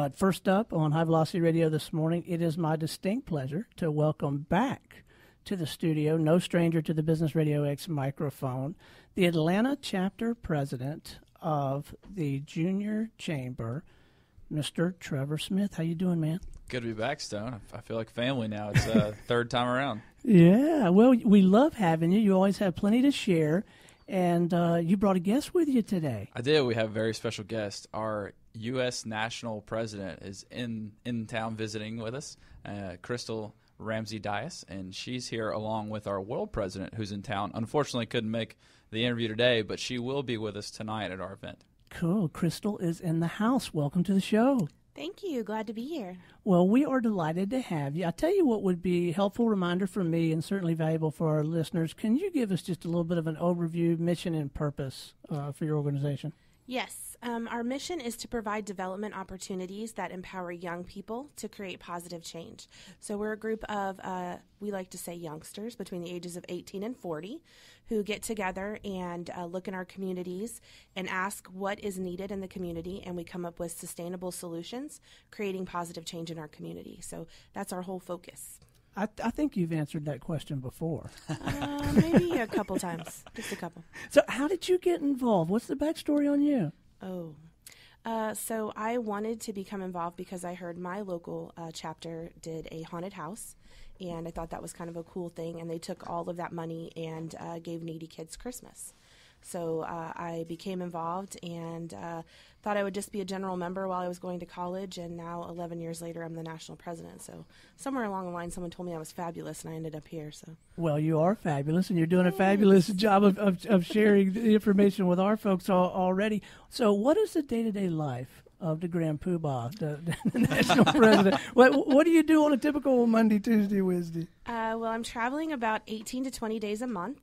But first up on High Velocity Radio this morning, it is my distinct pleasure to welcome back to the studio, no stranger to the Business RadioX microphone, the Atlanta chapter president of the Junior Chamber, Mr. Trevor Smith. How you doing, man? Good to be back, Stone. I feel like family now. It's third time around. Yeah, well, we love having you. You always have plenty to share, and you brought a guest with you today. I did. We have a very special guest. Our U.S. national president is in town visiting with us, Chrystal Ramsay-Dyess, and she's here along with our world president who's in town. Unfortunately, couldn't make the interview today, but she will be with us tonight at our event. Cool. Chrystal is in the house. Welcome to the show. Thank you. Glad to be here. Well, we are delighted to have you. I'll tell you what would be a helpful reminder for me and certainly valuable for our listeners. Can you give us just a little bit of an overview, mission, and purpose for your organization? Yes. Our mission is to provide development opportunities that empower young people to create positive change. So we're a group of, we like to say youngsters between the ages of 18 and 40 who get together and look in our communities and ask what is needed in the community, and we come up with sustainable solutions, creating positive change in our community. So that's our whole focus. I think you've answered that question before. Maybe a couple times, just a couple. So how did you get involved? What's the backstory on you? So I wanted to become involved because I heard my local chapter did a haunted house, and I thought that was kind of a cool thing, and they took all of that money and gave needy kids Christmas. So I became involved and thought I would just be a general member while I was going to college, and now 11 years later I'm the national president. So somewhere along the line someone told me I was fabulous, and I ended up here. So well, you are fabulous, and you're doing a fabulous job of sharing the information with our folks already. So what is the day-to-day life of the Grand Poobah, the national president? What do you do on a typical Monday, Tuesday, Wednesday? Well, I'm traveling about 18 to 20 days a month.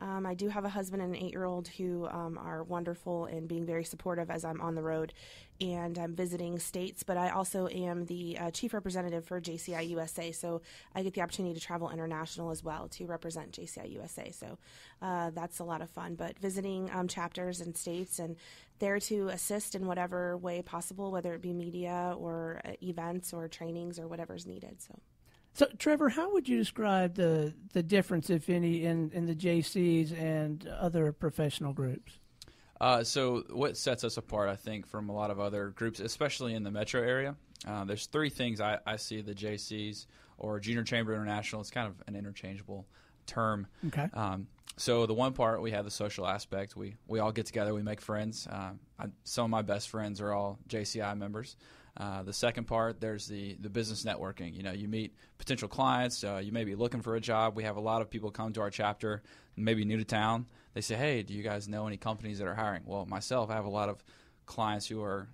I do have a husband and an 8-year-old who are wonderful and being very supportive as I'm on the road, and I'm visiting states, but I also am the chief representative for JCI USA, so I get the opportunity to travel international as well to represent JCI USA, so that's a lot of fun. But visiting chapters and states, and there to assist in whatever way possible, whether it be media or events or trainings or whatever's needed. So, Trevor, how would you describe the difference, if any, in the JCs and other professional groups? So what sets us apart, I think, from a lot of other groups, especially in the metro area, there's three things I see the JCs or Junior Chamber International. It's kind of an interchangeable term. Okay. So the one part, we have the social aspect. We all get together. We make friends. Some of my best friends are all JCI members. The second part, there's the business networking. You know, you meet potential clients. You may be looking for a job. We have a lot of people come to our chapter, maybe new to town. They say, hey, do you guys know any companies that are hiring? Well, myself, I have a lot of clients who are,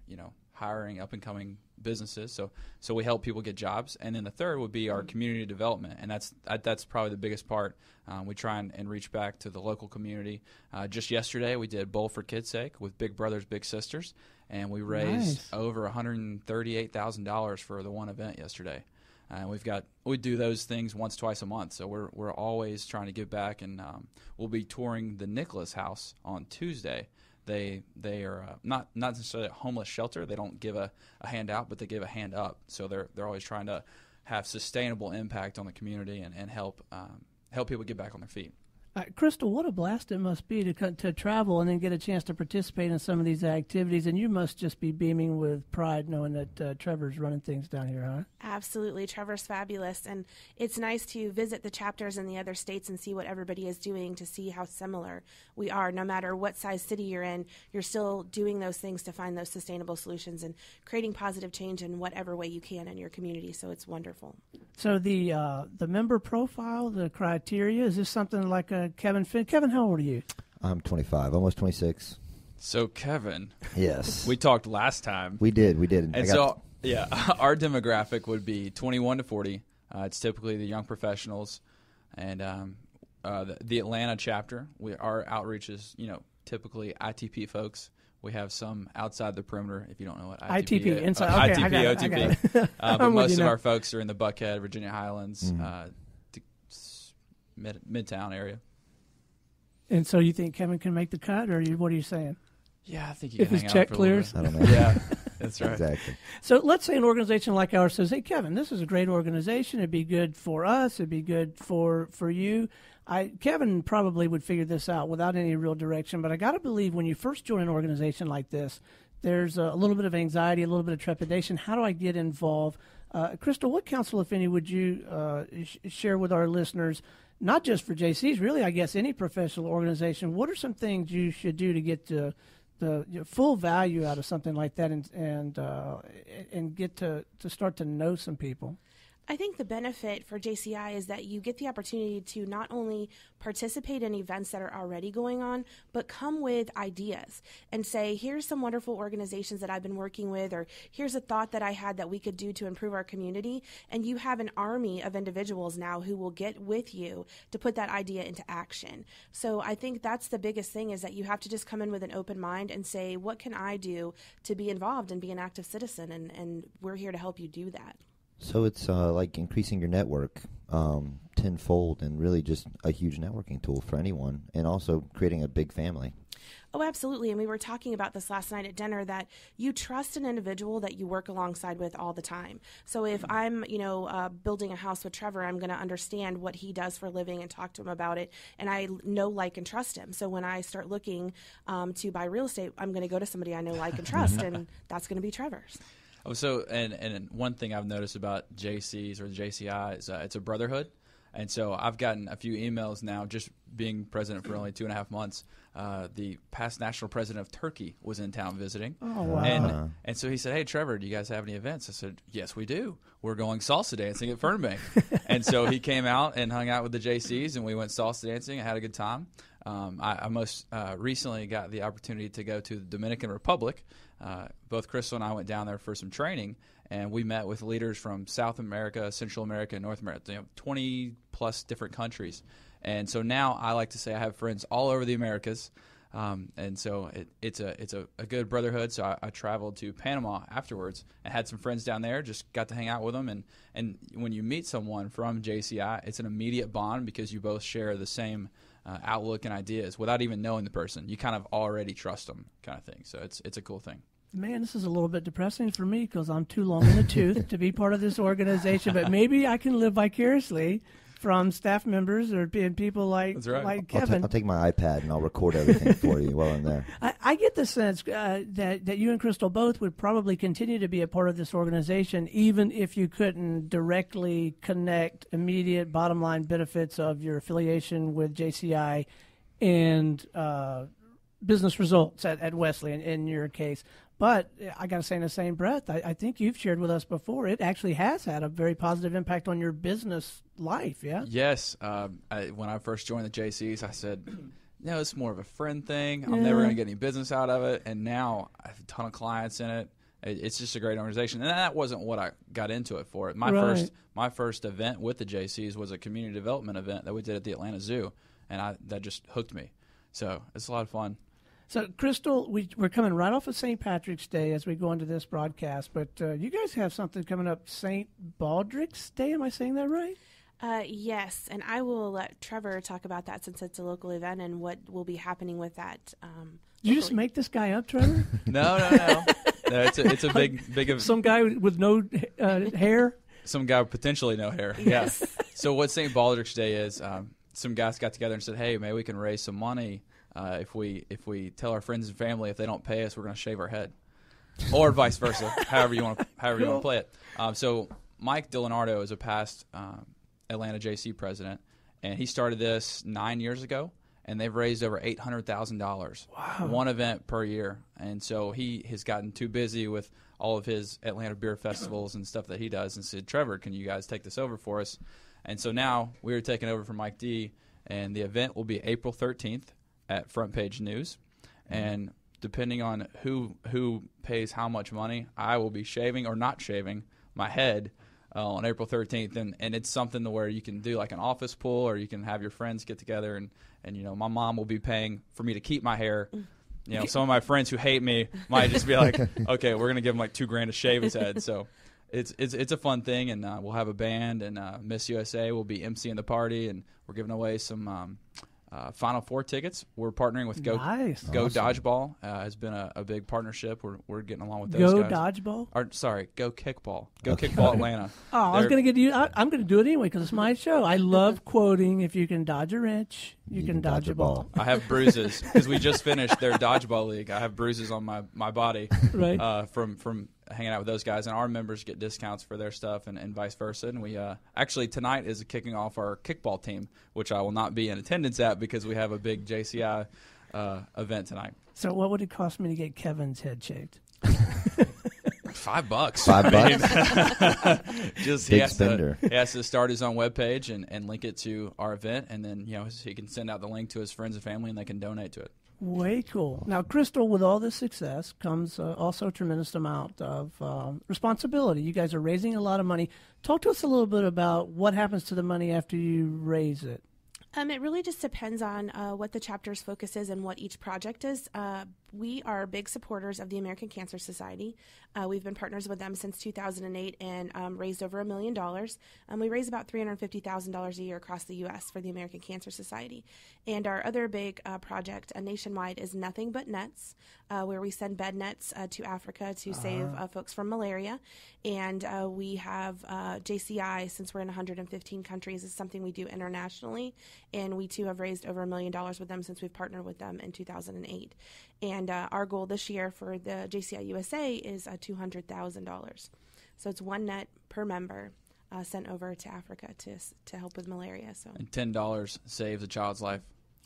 hiring up-and-coming businesses. So we help people get jobs. And then the third would be our community development, and that's probably the biggest part. We try and reach back to the local community. Just yesterday, we did Bowl for Kids' Sake with Big Brothers Big Sisters, and we raised over $138,000 for the one event yesterday. And we do those things once, twice a month. So we're always trying to give back, and we'll be touring the Nicholas House on Tuesday. They are not necessarily a homeless shelter. They don't give a handout, but they give a hand up. So they're always trying to have sustainable impact on the community and help people get back on their feet. Chrystal, what a blast it must be to travel and then get a chance to participate in some of these activities. And you must just be beaming with pride knowing that Trevor's running things down here, huh? Absolutely. Trevor's fabulous. And it's nice to visit the chapters in the other states and see what everybody is doing, to see how similar we are. No matter what size city you're in, you're still doing those things to find those sustainable solutions and creating positive change in whatever way you can in your community. So it's wonderful. So the member profile, the criteria, is this something like a Kevin Finn? Kevin, how old are you? I'm 25, almost 26. So, Kevin. Yes. We talked last time. We did. And our demographic would be 21 to 40. It's typically the young professionals. And the Atlanta chapter, our outreach is, typically ITP folks. We have some outside the perimeter, if you don't know what ITP is. Inside. Okay, OTP. But most of our folks are in the Buckhead, Virginia Highlands, Midtown area. And so you think Kevin can make the cut, or what are you saying? Yeah, I think if his check clears. I don't know. Yeah, That's right. Exactly. So let's say an organization like ours says, hey, Kevin, this is a great organization. It'd be good for us. It'd be good for you. Kevin probably would figure this out without any real direction, but I got to believe when you first join an organization like this, there's a little bit of anxiety, a little bit of trepidation. How do I get involved? Chrystal, what counsel, if any, would you share with our listeners, not just for JCs, really, I guess, any professional organization? What are some things you should do to get the full value out of something like that and get to start to know some people? I think the benefit for JCI is that you get the opportunity to not only participate in events that are already going on, but come with ideas and say, here's some wonderful organizations that I've been working with, or here's a thought that I had that we could do to improve our community. And you have an army of individuals now who will get with you to put that idea into action. So I think that's the biggest thing, is that you have to just come in with an open mind and say, what can I do to be involved and be an active citizen? And we're here to help you do that. So it's like increasing your network tenfold, and really just a huge networking tool for anyone, and also creating a big family. Oh, absolutely. And we were talking about this last night at dinner, that you trust an individual that you work alongside with all the time. So if I'm, building a house with Trevor, I'm going to understand what he does for a living and talk to him about it. And I know, like, and trust him. So when I start looking to buy real estate, I'm going to go to somebody I know, like, and trust. And that's going to be Trevor's. Oh, so and one thing I've noticed about JCs or the JCI is it's a brotherhood. And so I've gotten a few emails now, just being president for only 2.5 months. The past national president of Turkey was in town visiting. Oh, wow. And so he said, hey, Trevor, do you guys have any events? I said, yes, we do. We're going salsa dancing at Fernbank. And so he came out and hung out with the JCs, and we went salsa dancing and had a good time. I most recently got the opportunity to go to the Dominican Republic. Both Chrystal and I went down there for some training, and we met with leaders from South America, Central America, and North America, 20-plus different countries. And so now I like to say I have friends all over the Americas, and so it's a good brotherhood. So I traveled to Panama afterwards and had some friends down there, just got to hang out with them. And when you meet someone from JCI, it's an immediate bond because you both share the same outlook and ideas without even knowing the person. You kind of already trust them, kind of thing. So it's a cool thing. Man, this is a little bit depressing for me because I'm too long in the tooth to be part of this organization. But maybe I can live vicariously from staff members or people like Kevin. I'll take my iPad and I'll record everything for you while I'm there. I get the sense that you and Chrystal both would probably continue to be a part of this organization, even if you couldn't directly connect immediate bottom line benefits of your affiliation with JCI and business results at Wesley in your case. But I got to say, in the same breath, I think you've shared with us before, it actually has had a very positive impact on your business life, yeah? Yes. When I first joined the JCs, I said, it's more of a friend thing. I'm never going to get any business out of it. And now I have a ton of clients in it. It's just a great organization. And that wasn't what I got into it for. My first event with the JCs was a community development event that we did at the Atlanta Zoo, and that just hooked me. So it's a lot of fun. So, Chrystal, we're coming right off of St. Patrick's Day as we go into this broadcast, but you guys have something coming up, St. Baldrick's Day. Am I saying that right? Yes, and I will let Trevor talk about that since it's a local event and what will be happening with that. Did you just make this guy up, Trevor? No. It's a big event. Some guy with no hair? Some guy with potentially no hair. Yes. Yeah. So what St. Baldrick's Day is, some guys got together and said, hey, maybe we can raise some money. If we tell our friends and family if they don't pay us, we're going to shave our head, or vice versa, however you want to play it. So Mike DiLeonardo is a past Atlanta JC president, and he started this 9 years ago, and they've raised over $800,000. Wow. One event per year, and so he has gotten too busy with all of his Atlanta beer festivals and stuff that he does, and said, Trevor, can you guys take this over for us? And so now we're taking over from Mike D, and the event will be April 13th. At Front Page News, and depending on who pays how much money, I will be shaving or not shaving my head on April 13th, and it's something to where you can do like an office pool, or you can have your friends get together, and my mom will be paying for me to keep my hair. Some of my friends who hate me might just be like, okay, we're gonna give him like $2,000 to shave his head. So it's a fun thing, and we'll have a band, and Miss USA will be emceeing the party, and we're giving away some Final Four tickets. We're partnering with Go Dodgeball. Has been a big partnership. We're getting along with those guys. Dodgeball? Go Kickball. Kickball Atlanta. Oh, I was going to get you. I'm going to do it anyway because it's my show. I love quoting, if you can dodge a wrench, you can dodge a ball. I have bruises because we just finished their dodgeball league. I have bruises on my body right. From hanging out with those guys, and our members get discounts for their stuff and vice versa. And we actually tonight is kicking off our kickball team, which I will not be in attendance at because we have a big JCI event tonight. So what would it cost me to get Kevin's head shaved? $5. $5. Just big spender. He has to start his own webpage and link it to our event, and then he can send out the link to his friends and family, and they can donate to it. Way cool. Now, Chrystal, with all this success comes also a tremendous amount of responsibility. You guys are raising a lot of money. Talk to us a little bit about what happens to the money after you raise it. It really just depends on what the chapter's focus is and what each project is. We are big supporters of the American Cancer Society. We've been partners with them since 2008 and raised over $1 million. We raise about $350,000 a year across the U.S. for the American Cancer Society. And our other big project nationwide is Nothing But Nets, where we send bed nets to Africa to save folks from malaria. And we have JCI, since we're in 115 countries, is something we do internationally. And we, too, have raised over $1 million with them since we've partnered with them in 2008. And our goal this year for the JCI USA is $200,000. So it's one net per member sent over to Africa to help with malaria. So and $10 saves a child's life.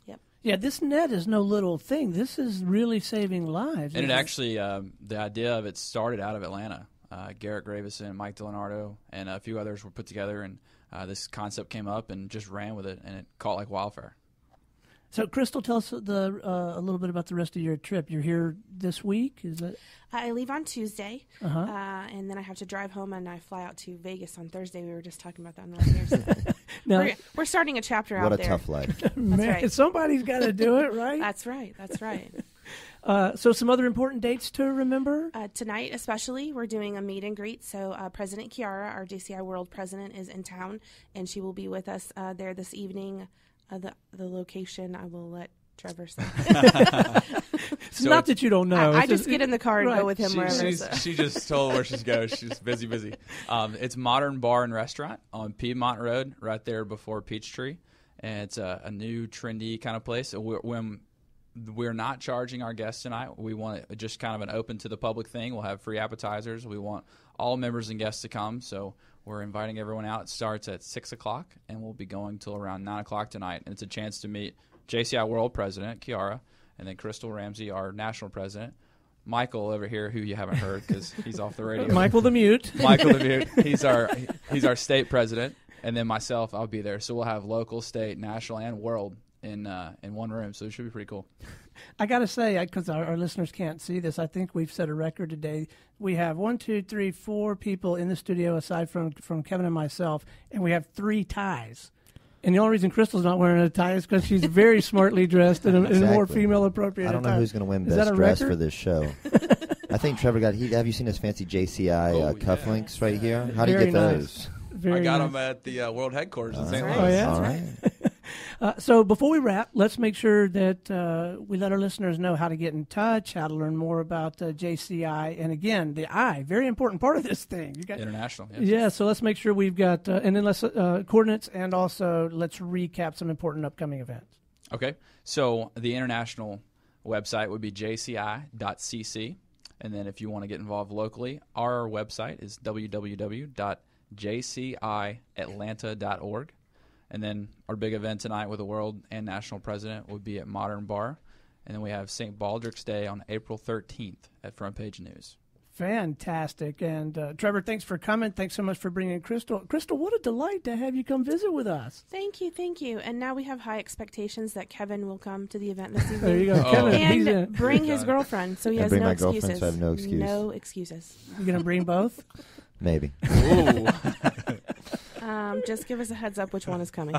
Yep. Yeah, this net is no little thing. This is really saving lives. And it actually, the idea of it started out of Atlanta. Garrett Gravison, Mike DiLeonardo, and a few others were put together, and this concept came up and just ran with it, and it caught like wildfire. So, Chrystal, tell us a little bit about the rest of your trip. You're here this week? Is that? I leave on Tuesday, and then I have to drive home, and I fly out to Vegas on Thursday. We were just talking about that on the here. Now, we're starting a chapter out there. there. What a tough life. Man, right. Somebody's got to do it, right? That's right. That's right. So some other important dates to remember? Tonight especially, we're doing a meet and greet. So President Chiara, our JCI World President, is in town, and she will be with us there this evening. The location I will let Trevor say. It's not that you don't know. I just get in the car and go with him wherever. She just told where she's going. She's busy. It's Modern Bar and Restaurant on Piedmont Road, right there before Peachtree. And it's a new, trendy kind of place. When we're not charging our guests tonight, we want it just kind of an open to the public thing. We'll have free appetizers. We want all members and guests to come. So we're inviting everyone out. It starts at 6 o'clock, and we'll be going till around 9 o'clock tonight. And it's a chance to meet JCI World President, Chiara, and then Chrystal Ramsay, our national president. Michael over here, who you haven't heard because he's off the radio. Michael the Mute. Michael the Mute. He's our state president. And then myself, I'll be there. So we'll have local, state, national, and world in one room. So it should be pretty cool. I got to say, because our listeners can't see this, I think we've set a record today. We have 4 people in the studio aside from Kevin and myself, and we have 3 ties. And the only reason Crystal's not wearing a tie is because she's very smartly dressed in a more female-appropriate I don't know who's going to win best dress for this show. I think Trevor got. Have you seen his fancy JCI cufflinks right here? How do you get those? I got them at the world headquarters in St. Louis. Oh, yeah? All right. So before we wrap, let's make sure that we let our listeners know how to get in touch, how to learn more about JCI. And again, the I, very important part of this thing. You got international. Yes. Yeah, so let's make sure we've got, and then let's coordinates, and also let's recap some important upcoming events. Okay. So the international website would be jci.cc. And then if you want to get involved locally, our website is www.jciatlanta.org. And then our big event tonight with the world and national president would be at Modern Bar. And then we have St. Baldrick's Day on April 13th at Front Page News. Fantastic. And Trevor, thanks for coming. Thanks so much for bringing Chrystal. Chrystal, what a delight to have you come visit with us. Thank you. And now we have high expectations that Kevin will come to the event this evening. There you go. Kevin, and bring his girlfriend, so he has no excuses. So I have no excuse. No excuses. You going to bring both? Maybe. Ooh. Just give us a heads up which one is coming.